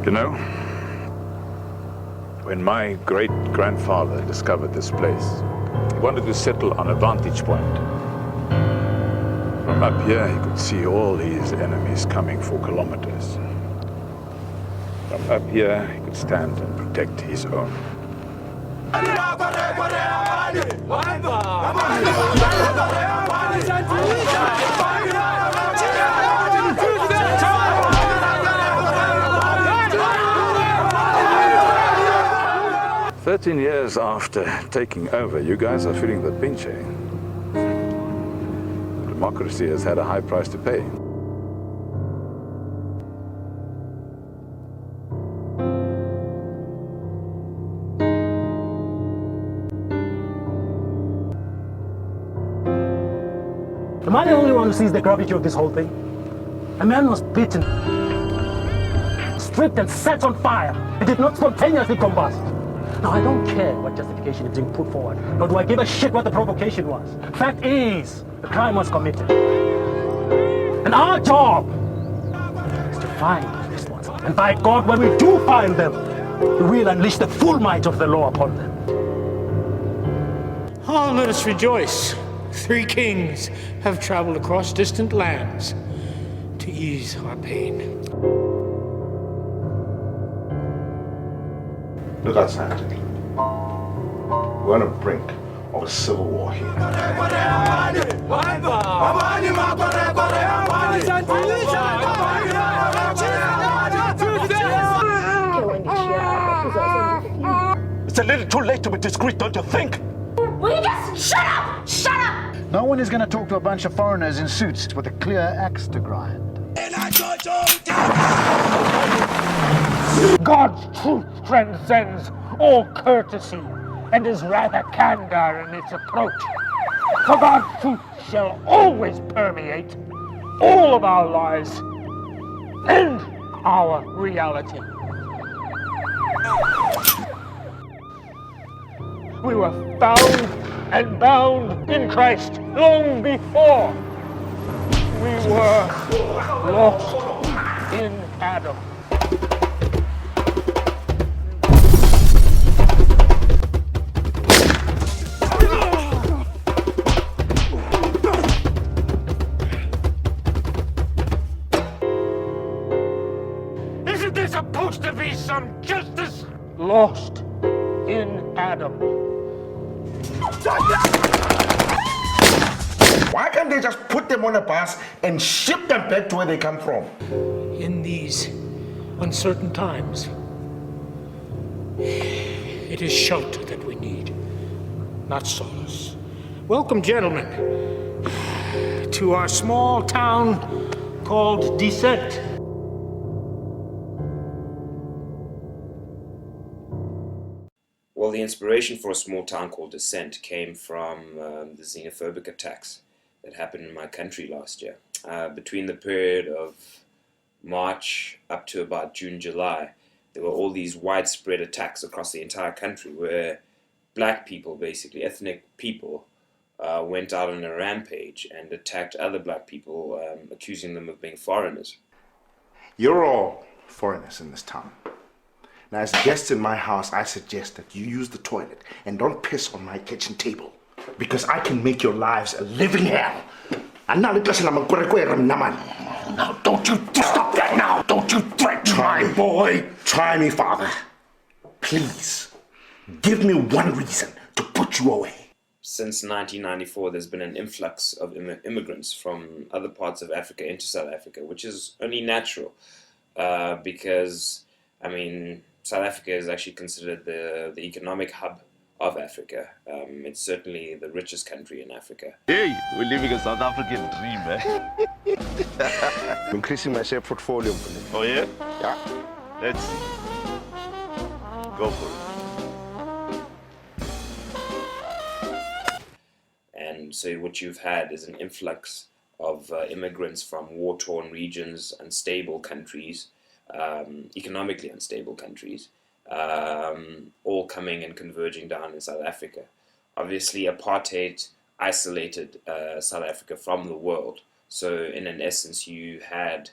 You know, when my great-grandfather discovered this place, he wanted to settle on a vantage point. From up here, he could see all his enemies coming for kilometers. From up here, he could stand and protect his own. 13 years after taking over, you guys are feeling the pinch, eh? Democracy has had a high price to pay. Am I the only one who sees the gravity of this whole thing? A man was beaten, stripped and set on fire. It did not spontaneously combust. Now, I don't care what justification is being put forward, nor do I give a shit what the provocation was. Fact is, the crime was committed. And our job is to find the responsible. And by God, when we do find them, we will unleash the full might of the law upon them. Oh, let us rejoice. 3 kings have traveled across distant lands to ease our pain. Look outside. We're on the brink of a civil war here. It's a little too late to be discreet, don't you think? Will you just shut up? Shut up! No one is going to talk to a bunch of foreigners in suits with a clear axe to grind. God's truth transcends all courtesy and is rather candor in its approach. For God's truth shall always permeate all of our lives and our reality. We were found and bound in Christ long before we were lost in Adam. Isn't there supposed to be some justice? Lost in Adam. Why can't they just put them on a bus and ship them back to where they come from? In these uncertain times, it is shelter that we need, not solace. Welcome, gentlemen, to our small town called Descent. Well, the inspiration for a small town called Descent came from the xenophobic attacks that happened in my country last year. Between the period of March up to about June, July, there were all these widespread attacks across the entire country where black people, basically ethnic people, went out on a rampage and attacked other black people, accusing them of being foreigners. You're all foreigners in this town. Now, as guests in my house, I suggest that you use the toilet and don't piss on my kitchen table, because I can make your lives a living hell. And now, listen, I'm a naman. Now, don't you stop that now! Don't you threaten my boy! Try me, father. Please, give me one reason to put you away. Since 1994, there's been an influx of immigrants from other parts of Africa into South Africa, which is only natural because, I mean, South Africa is actually considered the economic hub of Africa. It's certainly the richest country in Africa. Hey, we're living a South African dream, eh? I'm increasing my share portfolio. Oh, yeah? Yeah. Let's see. Go for it. And so what you've had is an influx of immigrants from war-torn regions, unstable countries, economically unstable countries, all coming and converging down in South Africa. Obviously, apartheid isolated South Africa from the world. So in an essence, you had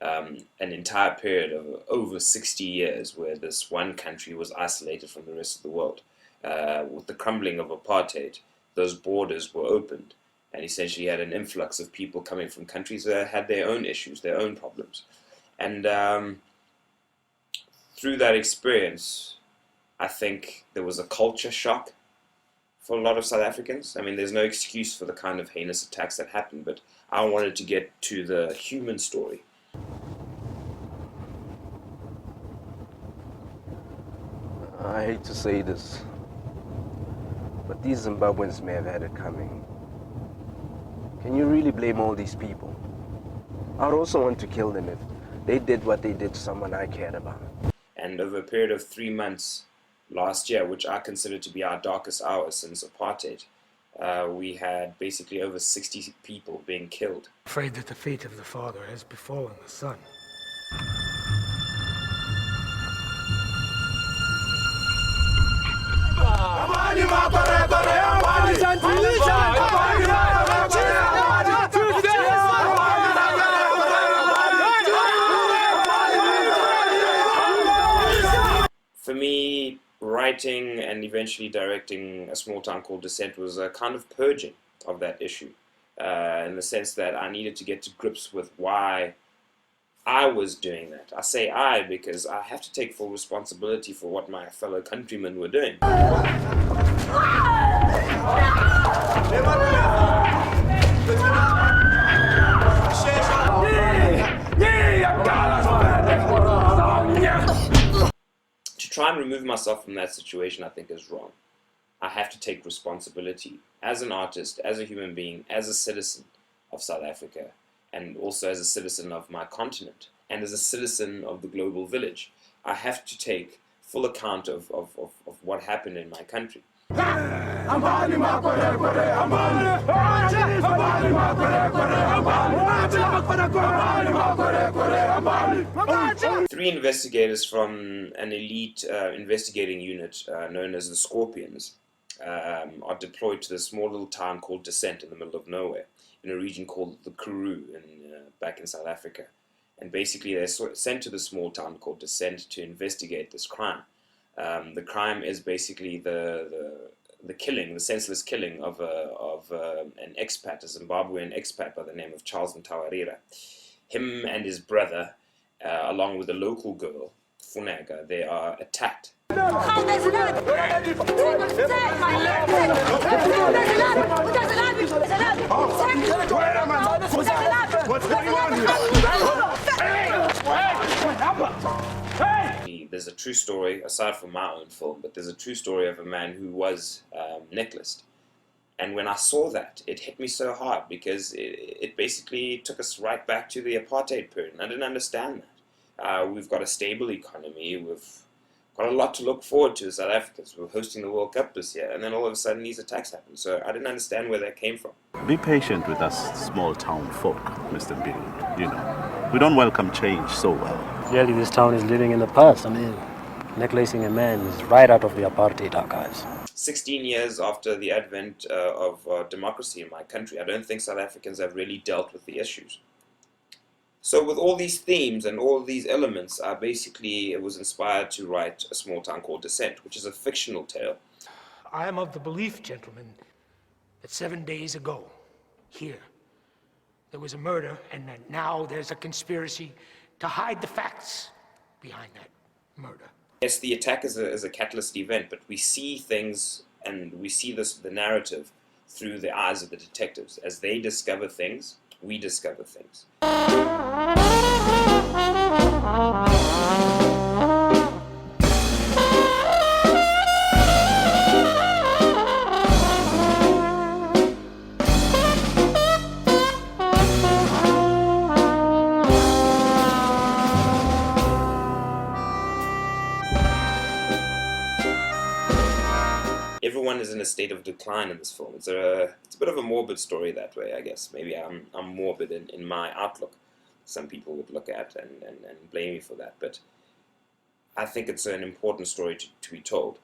an entire period of over 60 years where this one country was isolated from the rest of the world. With the crumbling of apartheid, those borders were opened, and essentially had an influx of people coming from countries that had their own issues, their own problems. And through that experience, I think there was a culture shock for a lot of South Africans. I mean, there's no excuse for the kind of heinous attacks that happened, but I wanted to get to the human story. I hate to say this, but these Zimbabweans may have had it coming. Can you really blame all these people? I'd also want to kill them if they did what they did to someone I cared about. And over a period of 3 months last year, which I consider to be our darkest hour since apartheid, we had basically over 60 people being killed. Afraid that the fate of the father has befallen the son. For me, writing and eventually directing A Small Town Called Descent was a kind of purging of that issue, in the sense that I needed to get to grips with why I was doing that. I say I because I have to take full responsibility for what my fellow countrymen were doing. To try and remove myself from that situation, I think, is wrong. I have to take responsibility as an artist, as a human being, as a citizen of South Africa, and also as a citizen of my continent, and as a citizen of the global village. I have to take full account of what happened in my country. 3 investigators from an elite investigating unit known as the Scorpions are deployed to this small little town called Descent in the middle of nowhere, in a region called the Karoo back in South Africa. And basically they're sent to the small town called Descent to investigate this crime. The crime is basically the killing, the senseless killing of an expat, a Zimbabwean expat by the name of Charles Ntawarira. Him and his brother, along with a local girl, Funaga, they are attacked. There's a true story, aside from my own film, but there's a true story of a man who was necklaced. And when I saw that, it hit me so hard because it basically took us right back to the apartheid period. And I didn't understand that. We've got a stable economy. We've got a lot to look forward to as South Africans. We're hosting the World Cup this year. And then all of a sudden these attacks happen. So I didn't understand where that came from. Be patient with us small town folk, Mr. Bill. You know, we don't welcome change so well. Clearly this town is living in the past. I mean, necklacing a man is right out of the apartheid archives. 16 years after the advent of democracy in my country, I don't think South Africans have really dealt with the issues. So with all these themes and all these elements, it was inspired to write A Small Town Called Descent, which is a fictional tale. I am of the belief, gentlemen, that 7 days ago, here, there was a murder, and that now there's a conspiracy to hide the facts behind that murder. Yes, the attack is a catalyst event, but we see things and we see the narrative through the eyes of the detectives. As they discover things, we discover things. Everyone is in a state of decline in this film. It's a bit of a morbid story that way, I guess. Maybe I'm morbid in my outlook. Some people would look at and blame me for that. But I think it's an important story to be told.